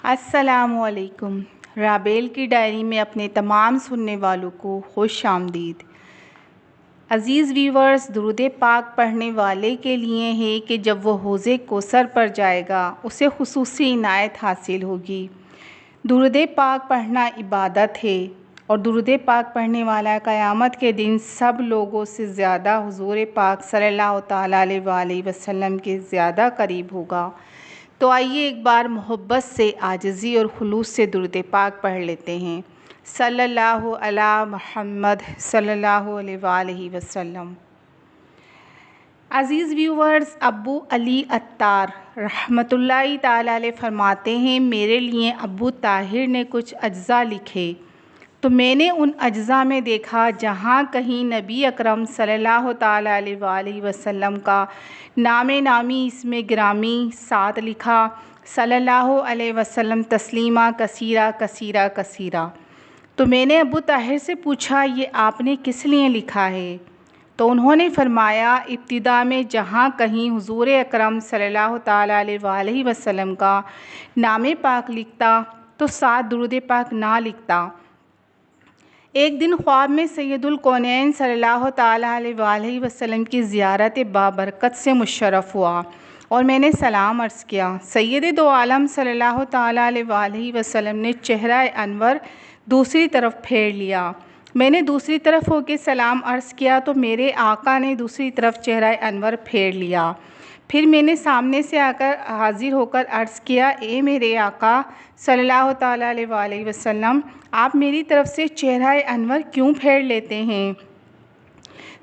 السلام علیکم۔ رابیل کی ڈائری میں اپنے تمام سننے والوں کو خوش آمدید۔ عزیز ویورز، درود پاک پڑھنے والے کے لیے ہے کہ جب وہ حوض کوثر پر جائے گا اسے خصوصی عنایت حاصل ہوگی۔ درود پاک پڑھنا عبادت ہے اور درود پاک پڑھنے والا قیامت کے دن سب لوگوں سے زیادہ حضور پاک صلی اللہ تعالیٰ علیہ وآلہ وسلم کے زیادہ قریب ہوگا۔ تو آئیے ایک بار محبت سے، عاجزی اور خلوص سے درود پاک پڑھ لیتے ہیں۔ صلی اللہ علی محمد صلی اللہ علیہ وآلہ وسلم۔ عزیز ویورز، ابو علی عطار رحمۃ اللہ تعالیٰ علیہ فرماتے ہیں، میرے لیے ابو طاہر نے کچھ اجزاء لکھے تو میں نے ان اجزاء میں دیکھا جہاں کہیں نبی اکرم صلی اللہ تعالیٰ علیہ وآلہ وسلم کا نام نامی اسم گرامی ساتھ لکھا، صلی اللہ علیہ وسلم تسلیمہ کثیرہ کثیرہ کثیرہ۔ تو میں نے ابو طاہر سے پوچھا، یہ آپ نے کس لیے لکھا ہے؟ تو انہوں نے فرمایا، ابتدا میں جہاں کہیں حضور اکرم صلی اللہ تعالیٰ علیہ وآلہ وسلم کا نام پاک لکھتا تو ساتھ درود پاک نہ لکھتا۔ ایک دن خواب میں سید الکونین صلی اللہ تعالیٰ علیہ وآلہ وسلم کی زیارت بابرکت سے مشرف ہوا اور میں نے سلام عرض کیا۔ سید دو عالم صلی اللہ تعالیٰ علیہ وآلہ وسلم نے چہرہ انور دوسری طرف پھیر لیا۔ میں نے دوسری طرف ہو کے سلام عرض کیا تو میرے آقا نے دوسری طرف چہرہ انور پھیر لیا۔ پھر میں نے سامنے سے آ کر حاضر ہو کر عرض کیا، اے میرے آقا صلی اللہ تعالیٰ علیہ وآلہ وسلم، آپ میری طرف سے چہرہ انور کیوں پھیر لیتے ہیں؟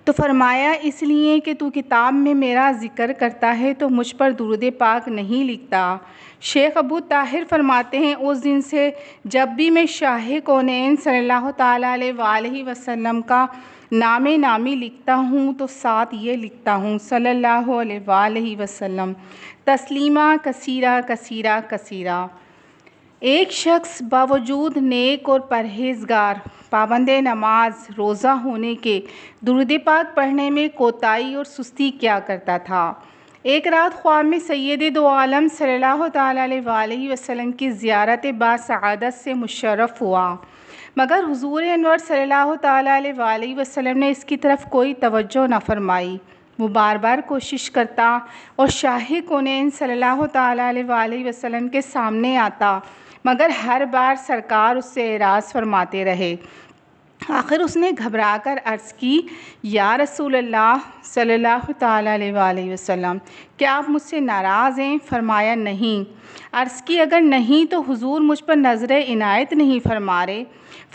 تو فرمایا، اس لیے کہ تو کتاب میں میرا ذکر کرتا ہے تو مجھ پر درود پاک نہیں لکھتا۔ شیخ ابو طاہر فرماتے ہیں، اس دن سے جب بھی میں شاہ کونین صلی اللہ تعالیٰ علیہ وآلہ وسلم کا نام نامی لکھتا ہوں تو ساتھ یہ لکھتا ہوں، صلی اللہ علیہ وآلہ وسلم تسلیمہ کثیرہ کثیرہ کثیرہ۔ ایک شخص باوجود نیک اور پرہیزگار، پابند نماز روزہ ہونے کے درود پاک پڑھنے میں کوتاہی اور سستی کیا کرتا تھا۔ ایک رات خواب میں سید دو عالم صلی اللہ تعالیٰ علیہ وآلہ وسلم کی زیارت باسعادت سے مشرف ہوا، مگر حضور انور صلی اللہ تعالیٰ علیہ وآلہ وسلم نے اس کی طرف کوئی توجہ نہ فرمائی۔ وہ بار بار کوشش کرتا اور شاہ کونین صلی اللہ تعالیٰ علیہ وآلہ وسلم کے سامنے آتا، مگر ہر بار سرکار اس سے اعراض فرماتے رہے۔ آخر اس نے گھبرا کر عرض کی، یا رسول اللہ صلی اللہ تعالیٰ علیہ وآلہ وسلم، کیا آپ مجھ سے ناراض ہیں؟ فرمایا، نہیں۔ عرض کی، اگر نہیں تو حضور مجھ پر نظر عنایت نہیں فرما رہے؟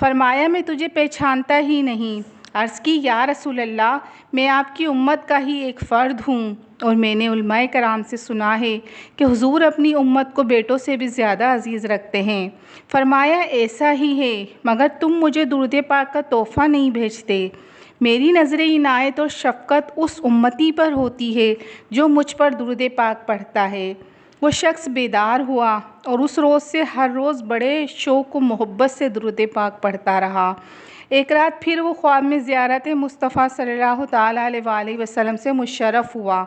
فرمایا، میں تجھے پہچانتا ہی نہیں۔ عرض کی، یا رسول اللہ، میں آپ کی امت کا ہی ایک فرد ہوں اور میں نے علماء کرام سے سنا ہے کہ حضور اپنی امت کو بیٹوں سے بھی زیادہ عزیز رکھتے ہیں۔ فرمایا، ایسا ہی ہے، مگر تم مجھے درود پاک کا تحفہ نہیں بھیجتے۔ میری نظر عنایت اور شفقت اس امتی پر ہوتی ہے جو مجھ پر درود پاک پڑھتا ہے۔ وہ شخص بیدار ہوا اور اس روز سے ہر روز بڑے شوق و محبت سے درود پاک پڑھتا رہا۔ ایک رات پھر وہ خواب میں زیارت مصطفیٰ صلی اللہ تعالیٰ علیہ وآلہ وسلم سے مشرف ہوا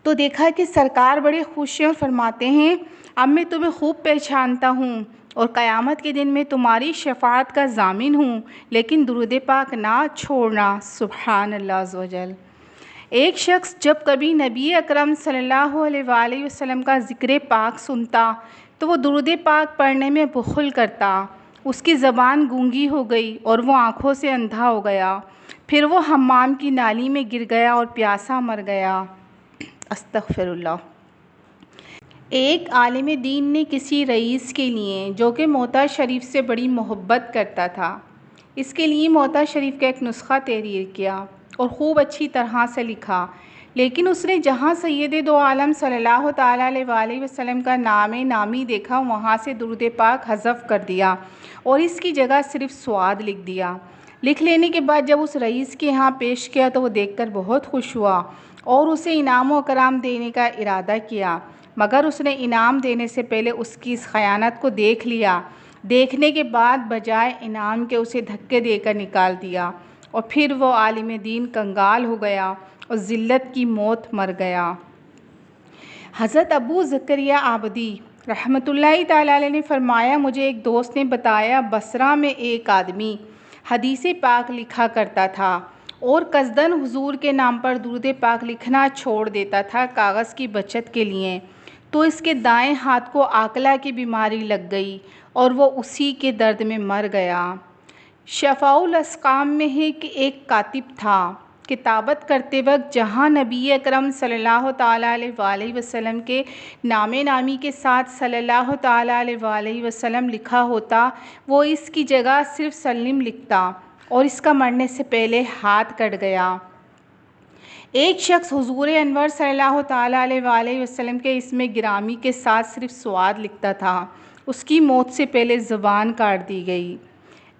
تو دیکھا کہ سرکار بڑے خوش ہیں اور فرماتے ہیں، اب میں تمہیں خوب پہچانتا ہوں اور قیامت کے دن میں تمہاری شفاعت کا ضامن ہوں، لیکن درود پاک نہ چھوڑنا۔ سبحان اللہ عز و جل۔ ایک شخص جب کبھی نبی اکرم صلی اللہ علیہ وآلہ وسلم کا ذکر پاک سنتا تو وہ درود پاک پڑھنے میں بخل کرتا، اس کی زبان گونگی ہو گئی اور وہ آنکھوں سے اندھا ہو گیا، پھر وہ حمام کی نالی میں گر گیا اور پیاسا مر گیا۔ استغفر اللہ۔ ایک عالم دین نے کسی رئیس کے لیے جو کہ موتا شریف سے بڑی محبت کرتا تھا، اس کے لیے موتا شریف کا ایک نسخہ تحریر کیا اور خوب اچھی طرح سے لکھا، لیکن اس نے جہاں سید دو عالم صلی اللہ تعالیٰ علیہ وآلہ وسلم کا نام نامی دیکھا وہاں سے درود پاک حذف کر دیا اور اس کی جگہ صرف سواد لکھ دیا۔ لکھ لینے کے بعد جب اس رئیس کے ہاں پیش کیا تو وہ دیکھ کر بہت خوش ہوا اور اسے انعام و اکرام دینے کا ارادہ کیا، مگر اس نے انعام دینے سے پہلے اس کی اس خیانت کو دیکھ لیا۔ دیکھنے کے بعد بجائے انعام کے اسے دھکے دے کر نکال دیا اور پھر وہ عالم دین کنگال ہو گیا اور ذلت کی موت مر گیا۔ حضرت ابو زکریا عابدی رحمۃ اللہ تعالیٰ علیہ نے فرمایا، مجھے ایک دوست نے بتایا بصرہ میں ایک آدمی حدیث پاک لکھا کرتا تھا اور قصداً حضور کے نام پر درود پاک لکھنا چھوڑ دیتا تھا کاغذ کی بچت کے لیے، تو اس کے دائیں ہاتھ کو آکلہ کی بیماری لگ گئی اور وہ اسی کے درد میں مر گیا۔ شفاء الاسقام میں ہے کہ ایک کاتب تھا، کتابت کرتے وقت جہاں نبی اکرم صلی اللہ تعالیٰ علیہ وآلہ وسلم کے نام نامی کے ساتھ صلی اللہ تعالیٰ علیہ وآلہ وسلم لکھا ہوتا، وہ اس کی جگہ صرف سلم لکھتا اور اس کا مرنے سے پہلے ہاتھ کٹ گیا۔ ایک شخص حضور انور صلی اللہ تعالیٰ علیہ وآلہ وسلم کے اسم گرامی کے ساتھ صرف سواد لکھتا تھا، اس کی موت سے پہلے زبان کاٹ دی گئی۔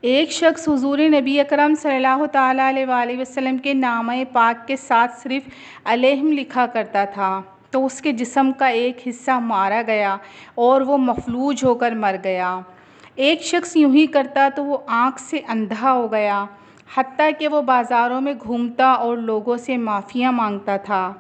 ایک شخص حضور نبی اکرم صلی اللہ تعالیٰ علیہ وآلہ وسلم کے نامہ پاک کے ساتھ صرف علیہم لکھا کرتا تھا، تو اس کے جسم کا ایک حصہ مارا گیا اور وہ مفلوج ہو کر مر گیا۔ ایک شخص یوں ہی کرتا تو وہ آنکھ سے اندھا ہو گیا، حتیٰ کہ وہ بازاروں میں گھومتا اور لوگوں سے معافیاں مانگتا تھا۔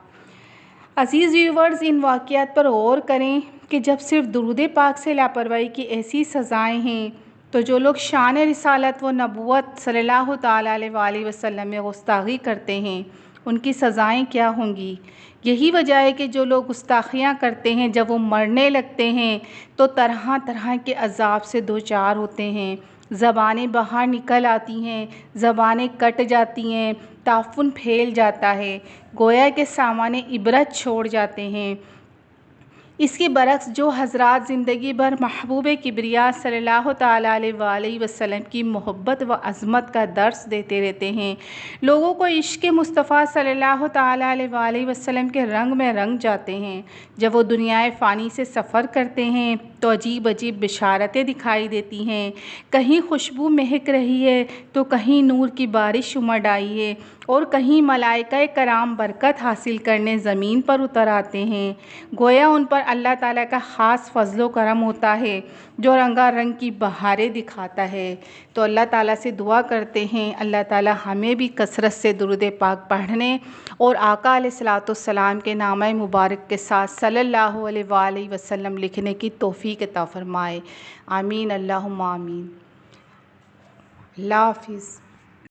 عزیز ویورز، ان واقعات پر غور کریں کہ جب صرف درود پاک سے لاپرواہی کی ایسی سزائیں ہیں، تو جو لوگ شان رسالت و نبوت صلی اللہ تعالیٰ علیہ وآلہ وسلم میں گستاخی کرتے ہیں، ان کی سزائیں کیا ہوں گی؟ یہی وجہ ہے کہ جو لوگ گستاخیاں کرتے ہیں، جب وہ مرنے لگتے ہیں تو طرح طرح کے عذاب سے دوچار ہوتے ہیں۔ زبانیں باہر نکل آتی ہیں، زبانیں کٹ جاتی ہیں، تعفن پھیل جاتا ہے، گویا کہ سامان عبرت چھوڑ جاتے ہیں۔ اس کے برعکس جو حضرات زندگی بھر محبوب کبریا صلی اللہ تعالیٰ علیہ وآلہ وسلم کی محبت و عظمت کا درس دیتے رہتے ہیں، لوگوں کو عشق مصطفیٰ صلی اللہ تعالیٰ علیہ وآلہ وسلم کے رنگ میں رنگ جاتے ہیں، جب وہ دنیائے فانی سے سفر کرتے ہیں تو عجیب عجیب بشارتیں دکھائی دیتی ہیں، کہیں خوشبو مہک رہی ہے تو کہیں نور کی بارش امڑ آئی ہے اور کہیں ملائکہ کرام برکت حاصل کرنے زمین پر اتر آتے ہیں، گویا ان پر اللہ تعالیٰ کا خاص فضل و کرم ہوتا ہے جو رنگا رنگ کی بہاریں دکھاتا ہے۔ تو اللہ تعالیٰ سے دعا کرتے ہیں اللہ تعالیٰ ہمیں بھی کثرت سے درود پاک پڑھنے اور آقا علیہ الصلوۃ والسلام کے نامہ مبارک کے ساتھ صلی اللہ علیہ وآلہ وسلم لکھنے کی توفیق عطا فرمائے۔ آمین، اللہم آمین۔ اللہ حافظ۔